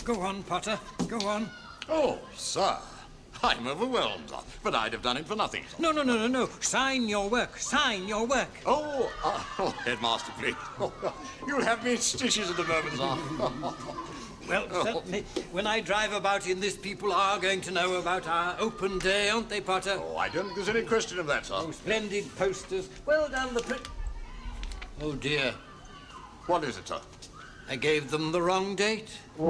Go on, Potter. Go on. Oh, sir. I'm overwhelmed, but I'd have done it for nothing. No. Sign your work. Sign your work. Oh, Headmaster, please. You'll have me in stitches at the moment, sir. Well, certainly, when I drive about in this, people are going to know about our open day, aren't they, Potter? Oh, I don't think there's any question of that, sir. Oh, splendid posters. Well done, the Oh, dear. What is it, sir? I gave them the wrong date. A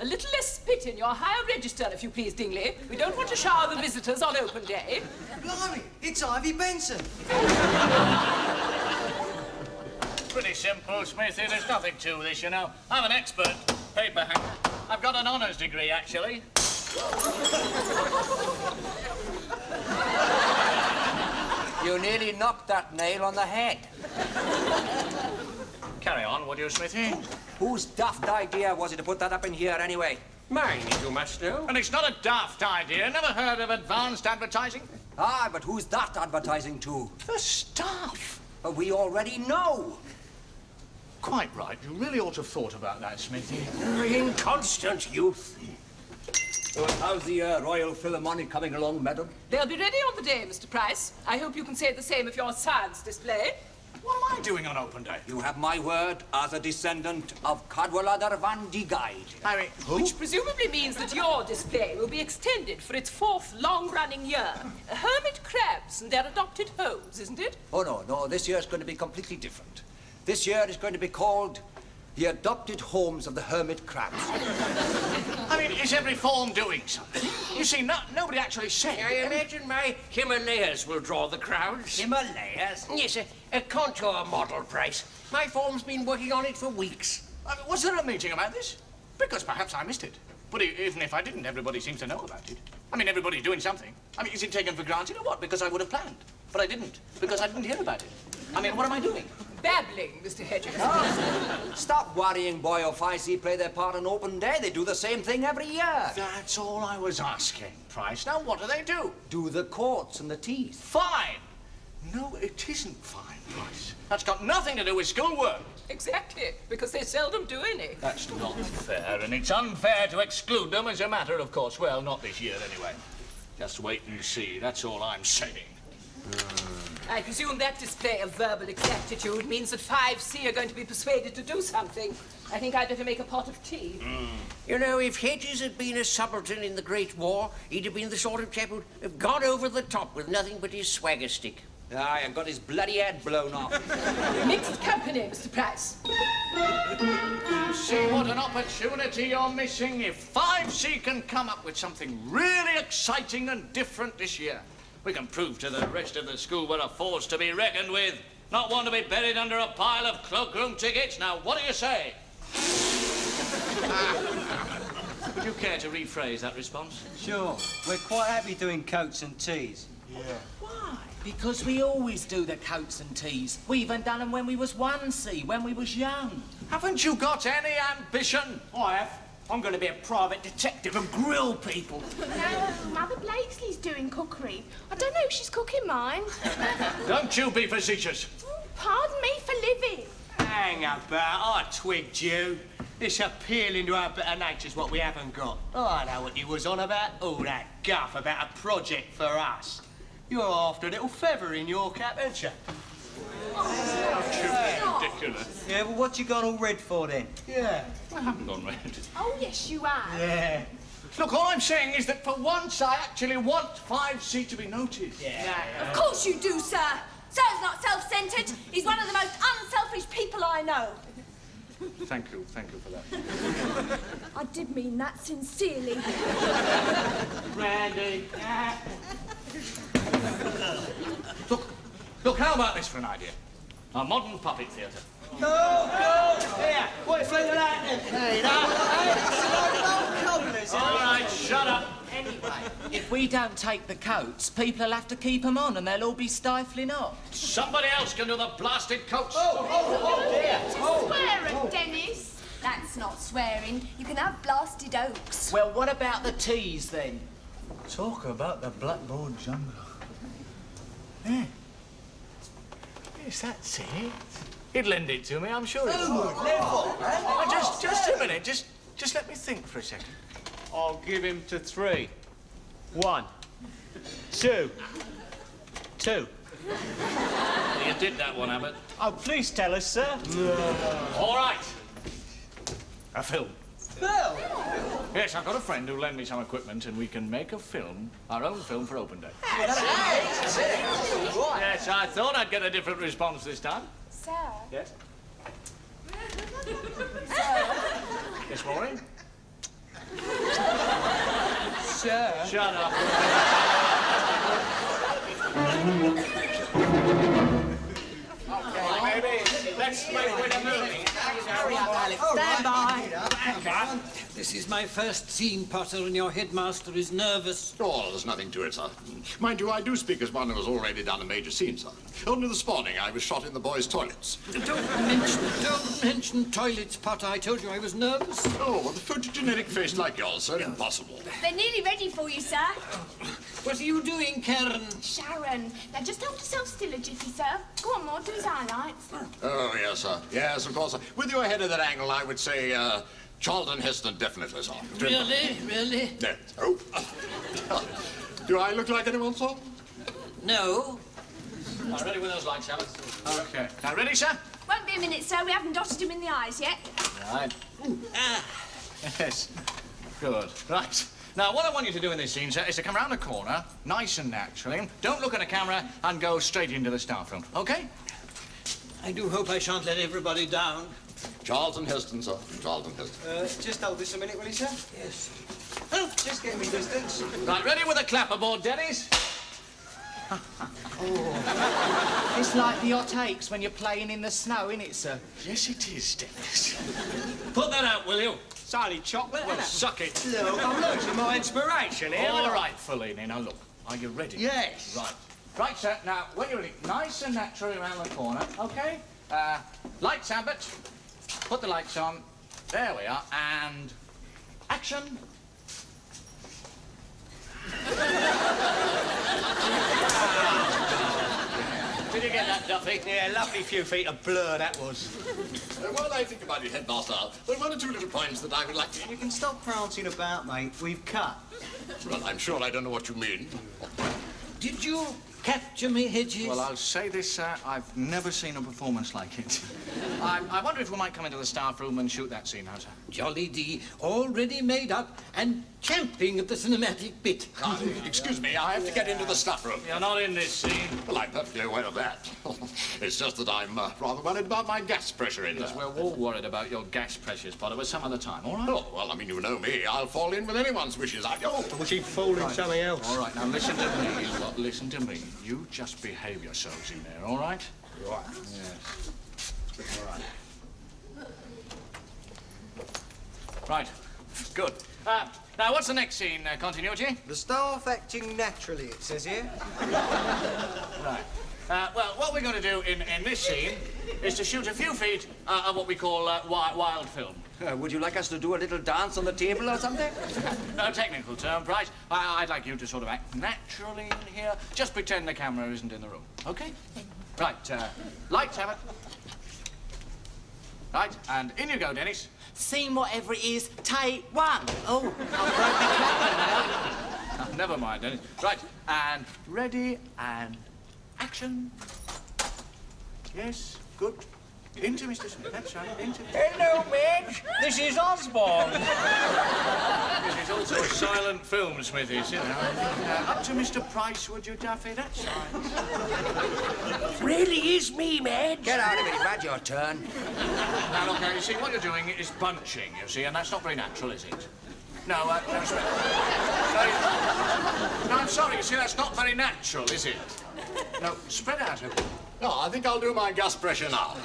little less spit in your higher register, if you please, Dingley. We don't want to shower the visitors on open day. Blimey, it's Ivy Benson. Pretty simple, Smithy. There's nothing to this, you know. I'm an expert paper hanger. I've got an honours degree, actually. You nearly knocked that nail on the head. Carry on, would you, Smithy? Whose daft idea was it to put that up in here anyway? Mine, if you must know. And it's not a daft idea. Never heard of advanced advertising? Ah, but who's that advertising to? The staff. But we already know. Quite right. You really ought to have thought about that, Smithy. Inconstant youth. How's the Royal Philharmonic coming along, madam? They'll be ready on the day, Mr. Price. I hope you can say the same of your science display. What am I doing on open day? You have my word as a descendant of Cadwaladr van die Guide. I mean, who? Which presumably means that your display will be extended for its 4th long-running year. Hermit crabs and their adopted homes, isn't it? Oh, no, this year is going to be completely different. This year is going to be called The Adopted Homes of the Hermit Crabs. I mean, is every form doing something? You see, nobody actually said. I imagine my Himalayas will draw the crowds. Himalayas? Yes, a contour model, Price. My form's been working on it for weeks. I mean, was there a meeting about this? Because perhaps I missed it. But even if I didn't, everybody seems to know about it. I mean, everybody's doing something. I mean, is it taken for granted or what? Because I would have planned. But I didn't, because I didn't hear about it. I mean, what am I doing? Babbling, Mr. Hedges. Stop worrying, boy. If I see play their part on open day, they do the same thing every year. That's all I was asking, Price. Now, what do? Do the courts and the teeth. Fine. No, it isn't fine, Price. That's got nothing to do with schoolwork. Exactly, because they seldom do any. That's not fair, and it's unfair to exclude them as a matter of course. Well, not this year, anyway. Just wait and see. That's all I'm saying. I presume that display of verbal exactitude means that 5C are going to be persuaded to do something. I think I'd better make a pot of tea. You know, if Hedges had been a subaltern in the Great War, he'd have been the sort of chap who'd have gone over the top with nothing but his swagger stick. Aye, and got his bloody head blown off. Mixed company, Mr. Price. See what an opportunity you're missing. If 5C can come up with something really exciting and different this year, we can prove to the rest of the school we're a force to be reckoned with, not one to be buried under a pile of cloakroom tickets. Now, what do you say? Would you care to rephrase that response? Sure. We're quite happy doing coats and teas. Why? Because we always do the coats and teas. We even done them when we was 1C, when we was young. Haven't you got any ambition? I have. I'm going to be a private detective and grill people. No, Mother Blakesley's doing cookery. I don't know if she's cooking mine. Don't you be facetious. Pardon me for living. Hang about. I twigged you. This appealing to our better nature's what we haven't got. I know what you was on about. All that guff about a project for us. You're after a little feather in your cap, aren't you? Ridiculous. Yeah, well, what you got all red for then? Yeah. I haven't gone red. Oh, yes, you are. Yeah. Look, all I'm saying is that for once I actually want 5C to be noticed. Yeah. Of course you do, sir. Sir's not self-centred. He's one of the most unselfish people I know. Thank you for that. I did mean that sincerely. Randy. Look, how about this for an idea? A modern puppet theatre. Go! Here, what do you think of that then? Hey, that. All right, shut up. Anyway, if we don't take the coats, people will have to keep them on and they'll all be stifling hot. Somebody else can do the blasted coats. Swearing, Dennis. That's not swearing. You can have blasted oaks. Well, what about the teas then? Talk about the blackboard jungle. Yeah. Yes, that's it. He'd lend it to me, I'm sure he would. Just a minute. Just let me think for a second. I'll give him to 3. 1, 2, 2. You did that one, Abbott. Oh, please tell us, sir. All right. A film. Well, Yes, I've got a friend who'll lend me some equipment and we can make a film, our own film for open day. Yes, I thought I'd get a different response this time. Sir? Yes? Yes, Maureen? sir. Shut up. Okay, maybe let's make with a movie. Hurry up, Alex. Stand by. This is my first scene, Potter, and your headmaster is nervous. Oh, there's nothing to it, sir. Mind you, I do speak as one who has already done a major scene, sir. Only this morning I was shot in the boys' toilets. Don't mention toilets, Potter. I told you I was nervous. Oh, with a photogenic face like yours, sir, impossible. They're nearly ready for you, sir. What are you doing, Karen? Sharon. Now just hold yourself still a jiffy, sir. Go on, Maud, do his highlights. Oh, yes, sir. Yes, of course, sir. With your head at that angle, I would say, Charlton Heston, definitely, sir. Really? Really? Yeah. Oh. Do I look like anyone, sir? No. Are ready with those lights, Alice? Okay. Now, ready, sir? Won't be a minute, sir. We haven't dotted him in the eyes yet. Right. Yes. Good. Right. Now, what I want you to do in this scene, sir, is to come round the corner, nice and naturally. Don't look at the camera and go straight into the staff room, OK? I do hope I shan't let everybody down. Charlton Heston, sir. Charlton Heston. Just hold this a minute, will you, sir? Yes. Just get me distance. Right, ready with the clapperboard, Dennis? It's like the hot aches when you're playing in the snow, isn't it, sir? Yes, it is, Dennis. Put that out, will you? Sally chocolate. Well, suck it. Look, I'm losing my inspiration here. All right, Fellini. Now, look. Are you ready? Yes. Right. Right, sir. Now, when you're ready, nice and naturally around the corner, OK? Lights, Abbott. Put the lights on. There we are. And action. Did you get that, Duffy? Yeah, lovely few feet of blur that was. While I think about it, headmaster, there are 1 or 2 little points that I would like to... You can stop prancing about, mate. We've cut. Well, I'm sure I don't know what you mean. Did you capture me, Hedges? Well, I'll say this, sir. I've never seen a performance like it. I wonder if we might come into the staff room and shoot that scene out, sir. Jolly D, already made up and champing at the cinematic bit. Excuse me, I have to get into the staff room. You're not in this scene. Well, I'm perfectly aware of that. It's just that I'm rather worried about my gas pressure in there. Yes, we're all worried about your gas pressures, Potter, but some other time, all right? Oh, well, I mean, you know me. I'll fall in with anyone's wishes. Was she fooling something else? All right, now listen to me, you lot, listen to me. You just behave yourselves in there, all right? Right. Yes. All right. Right. Good. Now, what's the next scene, continuity? The staff acting naturally, it says here. Right. Well, what we're going to do in this scene is to shoot a few feet of what we call wild film. Would you like us to do a little dance on the table or something? No technical term, right? I'd like you to sort of act naturally in here. Just pretend the camera isn't in the room, OK? Right, lights, have it. Right, and in you go, Dennis. Scene whatever it is, take 1. Oh, I've broken clapper now. Never mind, Dennis. Right, and ready, and action. Yes, good. Into Mr. Smith, that's right, into Mr. Hello, Midge. This is Osborne. This is also a silent film, Smithies, you know. Up to Mr. Price, would you, Duffy? That's right. Really is me, Madge. Get out of it, you've had your turn. Now, look, you see, what you're doing is bunching, you see, and that's not very natural, is it? No, no, Smith. No, I'm sorry, you see, that's not very natural, is it? No, spread out a bit. No, I think I'll do my gas pressure now.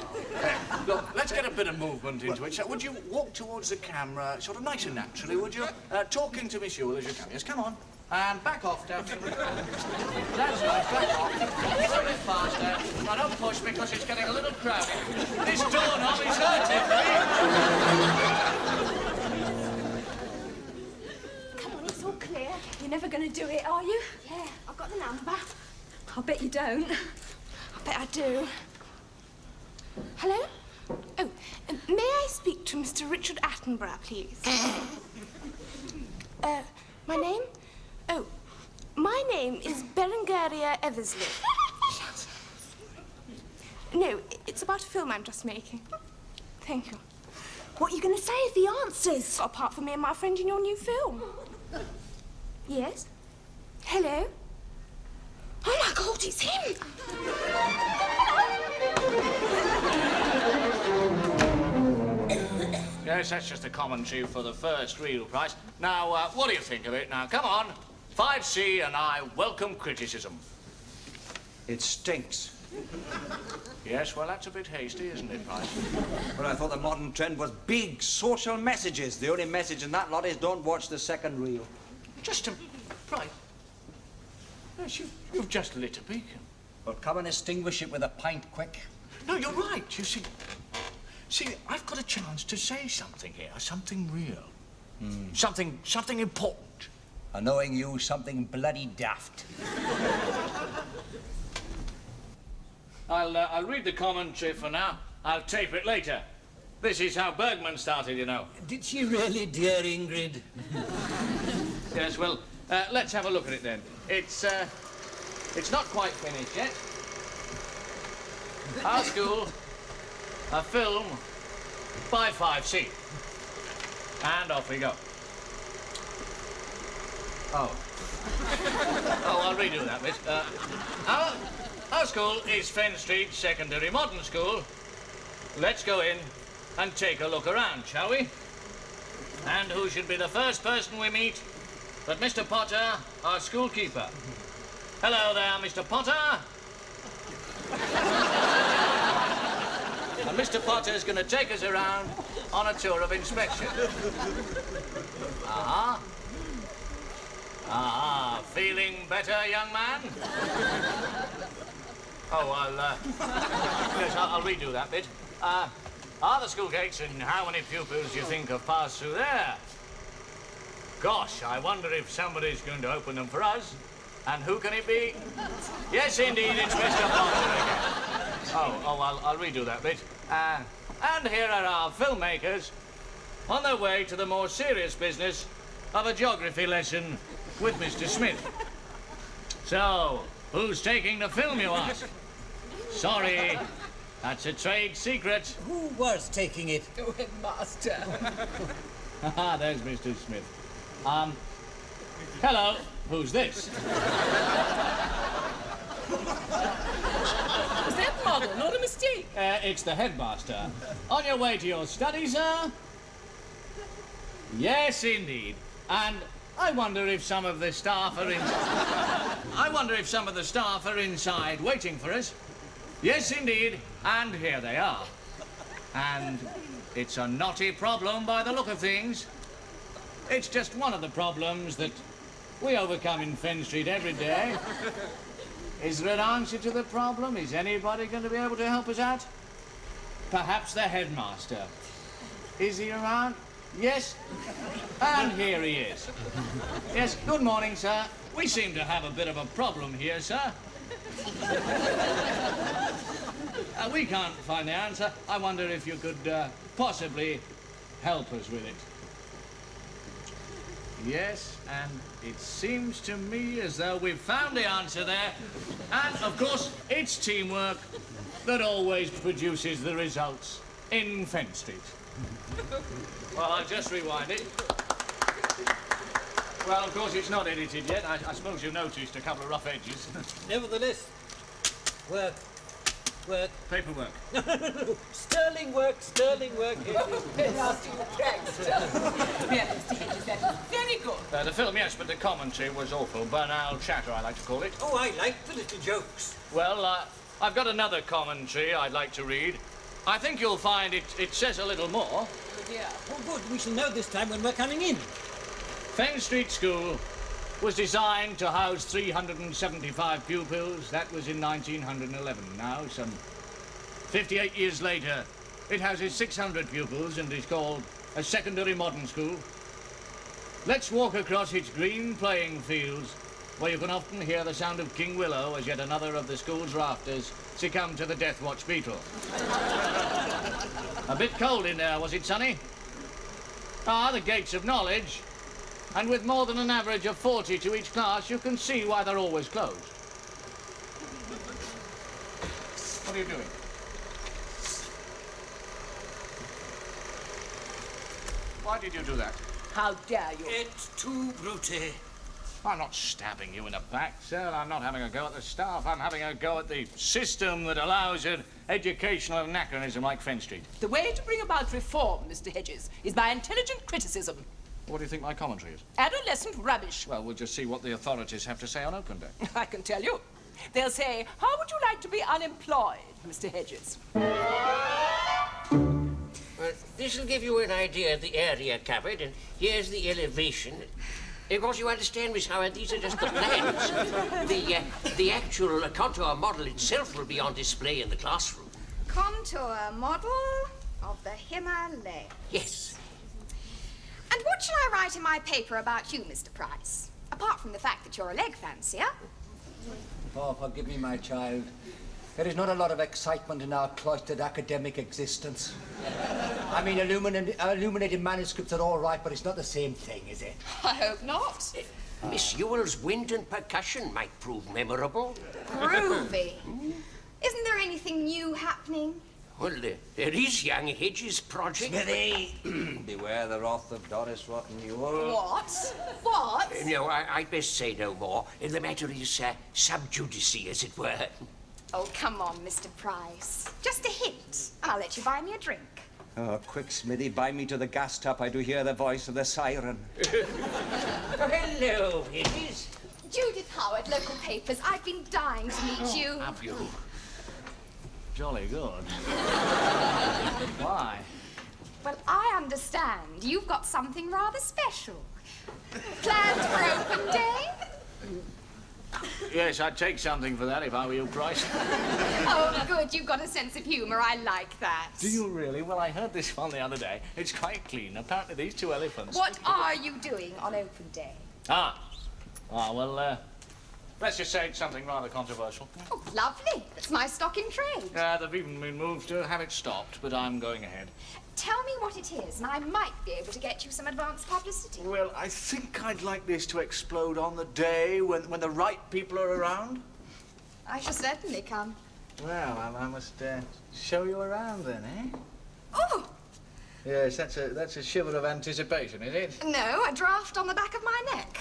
Look, let's get a bit of movement into it. So would you walk towards the camera, sort of nice and naturally, would you? Talking to Miss Ewell as you come. Yes, come on. And back off, Daphne. That's right, back off. A bit faster. Now, don't push because it's getting a little crowded. This doorknob is hurting me. Come on, it's all clear. clear. You're never going to do it, are you? Yeah, I've got the number. I'll bet you don't. I bet I do. Hello? Oh, may I speak to Mr. Richard Attenborough, please? My name? Oh, my name is Berengaria Eversley. No, it's about a film I'm just making. Thank you. What are you going to say if he answers? Apart from me and my friend in your new film. Yes? Hello? Oh, my God, it's him! Yes, that's just a commentary for the first reel price. Now, what do you think of it? Now, come on. 5C and I welcome criticism. It stinks. Yes, well, that's a bit hasty, isn't it, Price? But I thought the modern trend was big social messages. The only message in that lot is don't watch the second reel. Just a... Price. Yes, you've just lit a beacon. Well, come and extinguish it with a pint quick. No, you're right. You see... See, I've got a chance to say something here, something real. Something important. And knowing you, something bloody daft. I'll read the commentary for now. I'll tape it later. This is how Bergman started, you know. Did she really, dear Ingrid? Yes, well, let's have a look at it then. It's not quite finished yet. Our school, a film by 5C. And off we go. Oh. Oh, I'll redo that bit. Our school is Fenn Street Secondary Modern School. Let's go in and take a look around, shall we? And who should be the first person we meet but Mr. Potter, our schoolkeeper. Hello there, Mr. Potter. And Mr. Potter's going to take us around on a tour of inspection. Feeling better, young man? Oh, yes, I'll redo that bit. Are the school gates and how many pupils do you think have passed through there? Gosh, I wonder if somebody's going to open them for us. And who can it be? Yes, indeed, it's Mr. Potter again. I'll redo that bit. And here are our filmmakers on their way to the more serious business of a geography lesson with Mr. Smith. So, who's taking the film, you ask? Sorry, that's a trade secret. Who was taking it? Oh, headmaster. There's Mr. Smith. Hello, who's this? Was that model? Not a mistake. It's the headmaster. On your way to your study, sir? Yes, indeed. And I wonder if some of the staff are inside waiting for us. Yes, indeed. And here they are. And it's a knotty problem by the look of things. It's just one of the problems that we overcome in Fenn Street every day. Is there an answer to the problem? Is anybody going to be able to help us out? Perhaps the headmaster. Is he around? Yes. And here he is. Yes, good morning, sir. We seem to have a bit of a problem here, sir. We can't find the answer. I wonder if you could possibly help us with it. Yes, and it seems to me as though we've found the answer there. And, of course, it's teamwork that always produces the results in Fenn Street. Well, I'll just rewind it. Well, of course, it's not edited yet. I suppose you noticed a couple of rough edges. Nevertheless, work. Paperwork. Sterling work. Nasty prankster. Yeah, Mr. Hedges, that was very good. The film, yes, but the commentary was awful. Banal chatter, I like to call it. Oh, I like the little jokes. Well, I've got another commentary I'd like to read. I think you'll find it says a little more. Oh, dear. Oh, good. We shall know this time when we're coming in. Fenn Street School was designed to house 375 pupils. That was in 1911. Now, some 58 years later, it houses 600 pupils and is called a secondary modern school. Let's walk across its green playing fields, where you can often hear the sound of King Willow as yet another of the school's rafters succumb to the Death Watch beetle. A bit cold in there, was it, Sonny? Ah, the gates of knowledge. And with more than an average of 40 to each class, you can see why they're always closed. What are you doing? Why did you do that? How dare you? It's too brute. I'm not stabbing you in the back, sir. I'm not having a go at the staff. I'm having a go at the system that allows an educational anachronism like Fenn Street. The way to bring about reform, Mr. Hedges, is by intelligent criticism. What do you think my commentary is? Adolescent rubbish. Well, we'll just see what the authorities have to say on open day. I can tell you. They'll say, how would you like to be unemployed, Mr. Hedges? Well, this'll give you an idea of the area covered, and here's the elevation. Of course, you understand, Miss Howard, these are just the plans. The actual contour model itself will be on display in the classroom. Contour model of the Himalaya. Yes. And what shall I write in my paper about you, Mr. Price? Apart from the fact that you're a leg fancier. Oh, forgive me, my child. There is not a lot of excitement in our cloistered academic existence. I mean, illuminated manuscripts are all right, but it's not the same thing, is it? I hope not. Miss Ewell's wind and percussion might prove memorable. Groovy. Isn't there anything new happening? Well, there is young Hedges' project. Smithy! Beware the wrath of Doris Rotten Ewell. What? What? No, I'd best say no more. The matter is sub judice, as it were. Oh, come on, Mr. Price. Just a hint, and I'll let you buy me a drink. Oh, quick, Smithy, bind me to the gas tap. I do hear the voice of the siren. Hello, Hedges. Judith Howard, local papers. I've been dying to meet you. Have you? Jolly good. Why? Well, I understand you've got something rather special. Planned for open day? Yes, I'd take something for that if I were you, Price. Oh, good. You've got a sense of humour. I like that. Do you really? Well, I heard this one the other day. It's quite clean. Apparently these two elephants... What are you doing on open day? Well, let's just say it's something rather controversial. Oh, lovely. It's my stock in trade. They've even been moved to have it stopped, but I'm going ahead. Tell me what it is, and I might be able to get you some advance publicity. Well, I think I'd like this to explode on the day when the right people are around. I shall certainly come. Well, I must show you around then, eh? Oh! Yes, that's a shiver of anticipation, is it? No, a draft on the back of my neck.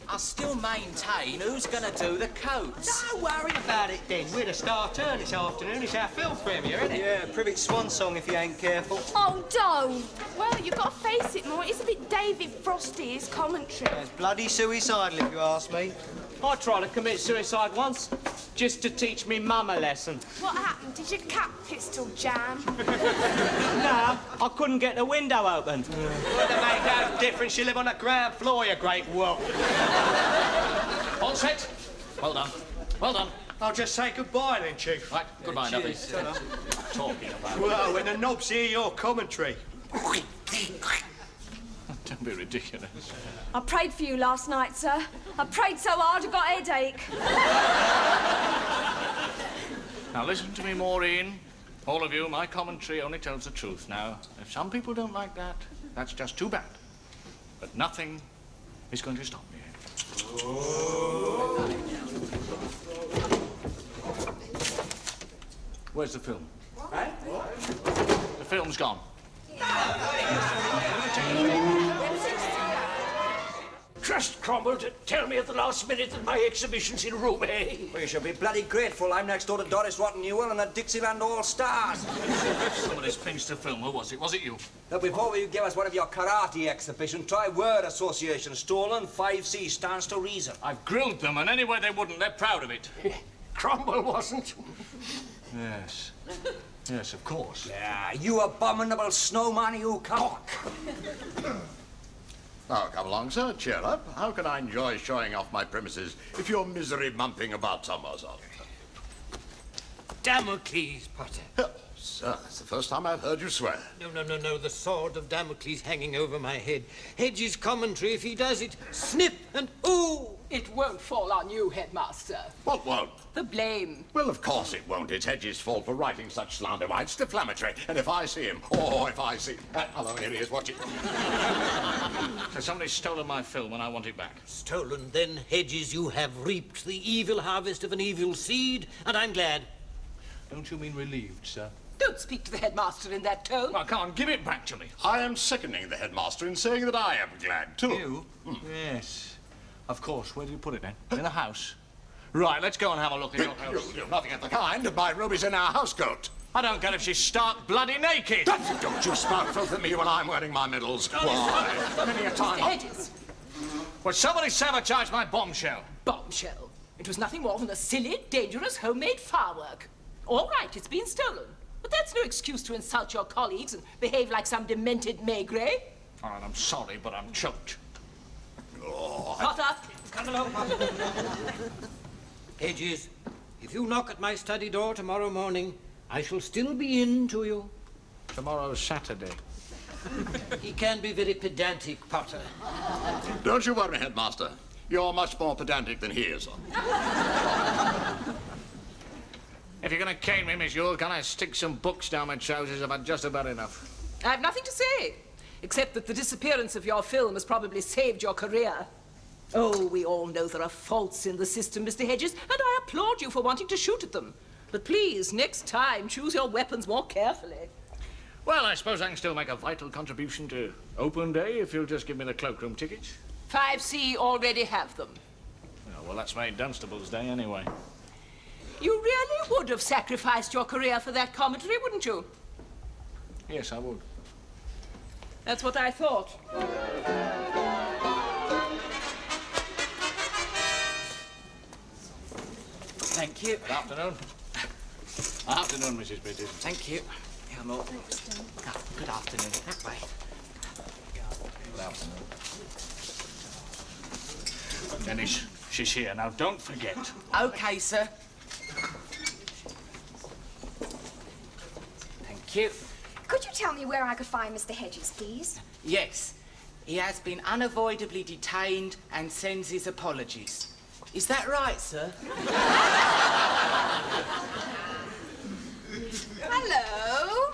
I still maintain who's going to do the coats. Don't worry about it then. We're the star turn this afternoon. It's our film premiere, isn't it? Yeah, Privet Swan song if you ain't careful. Oh, don't. Well, you've got to face it more. It's a bit David Frosty, his commentary. It's bloody suicidal if you ask me. I tried to commit suicide once, just to teach me mum a lesson. What happened? Did your cap pistol jam? No, I couldn't get the window open. Well, to make no difference, you live on the ground floor, you great whelp. All set? Well done. Well done. I'll just say goodbye then, Chief. Right, goodbye, nothing. Talking about... Well, when the knobs hear your commentary. Don't be ridiculous. I prayed for you last night, sir. I prayed so hard I got a headache. Now listen to me, Maureen. All of you, my commentary only tells the truth. Now, if some people don't like that, that's just too bad. But nothing is going to stop me. Where's the film? The film's gone. Trust Cromwell to tell me at the last minute that my exhibition's in room A. Well, you should be bloody grateful. I'm next door to Doris Rotten Ewell and the Dixieland All-Stars. Somebody's pinched the film. Who was it? Was it you? Now, before you give us one of your karate exhibitions, try word association. Stolen, 5C stands to reason. I've grilled them, and anyway they wouldn't. They're proud of it. Cromwell wasn't. Yes. Yes, of course. Yeah, you abominable snowman, you come. Now, come along, sir. Cheer up. How can I enjoy showing off my premises if you're misery mumping about somewhere else? Damocles, Potter. Sir, it's the first time I've heard you swear. No, the sword of Damocles hanging over my head. Hedges' commentary, if he does it, snip and ooh! It won't fall on you, Headmaster. What won't? The blame. Well, of course it won't. It's Hedges' fault for writing such slander. Why, it's deflammatory. And if I see him, if I see... hello, here he is, watch it. So somebody's stolen my film and I want it back. Stolen, then, Hedges, you have reaped the evil harvest of an evil seed, and I'm glad. Don't you mean relieved, sir? Don't speak to the Headmaster in that tone. Well, come on, give it back to me. I am seconding the headmaster in saying that I am glad, too. You? Yes. Of course. Where do you put it, then? In the house? Right, let's go and have a look at your house. You nothing of the kind. My Ruby's in our housecoat. I don't care if she's stark bloody naked. Don't you spout filth at me when I'm wearing my medals. Why, many a time... Mr. Hedges. Well, somebody sabotaged my bombshell. Bombshell. It was nothing more than a silly, dangerous, homemade firework. All right, it's been stolen. But that's no excuse to insult your colleagues and behave like some demented maigre. All right, I'm sorry, but I'm choked. Potter! Come along, Potter. Hedges, if you knock at my study door tomorrow morning, I shall still be in to you. Tomorrow's Saturday. He can be very pedantic, Potter. Don't you worry, Headmaster. You're much more pedantic than he is. If you're going to cane me, Miss Yule, can I stick some books down my trousers? I've had just about enough. I have nothing to say, except that the disappearance of your film has probably saved your career. Oh, we all know there are faults in the system, Mr. Hedges, and I applaud you for wanting to shoot at them. But please, next time, choose your weapons more carefully. Well, I suppose I can still make a vital contribution to open day if you'll just give me the cloakroom tickets. 5C already have them. Oh, well, that's made Dunstable's day anyway. You really would have sacrificed your career for that commentary, wouldn't you? Yes, I would. That's what I thought. Thank you. Good afternoon. Afternoon, Mrs. Peters. Thank you. Yeah, I'm all... Oh, good afternoon. That way. Good afternoon. Dennis, she's here. Now, don't forget. OK, sir. Thank you. Could you tell me where I could find Mr. Hedges, please? Yes. He has been unavoidably detained and sends his apologies. Is that right, sir? Hello?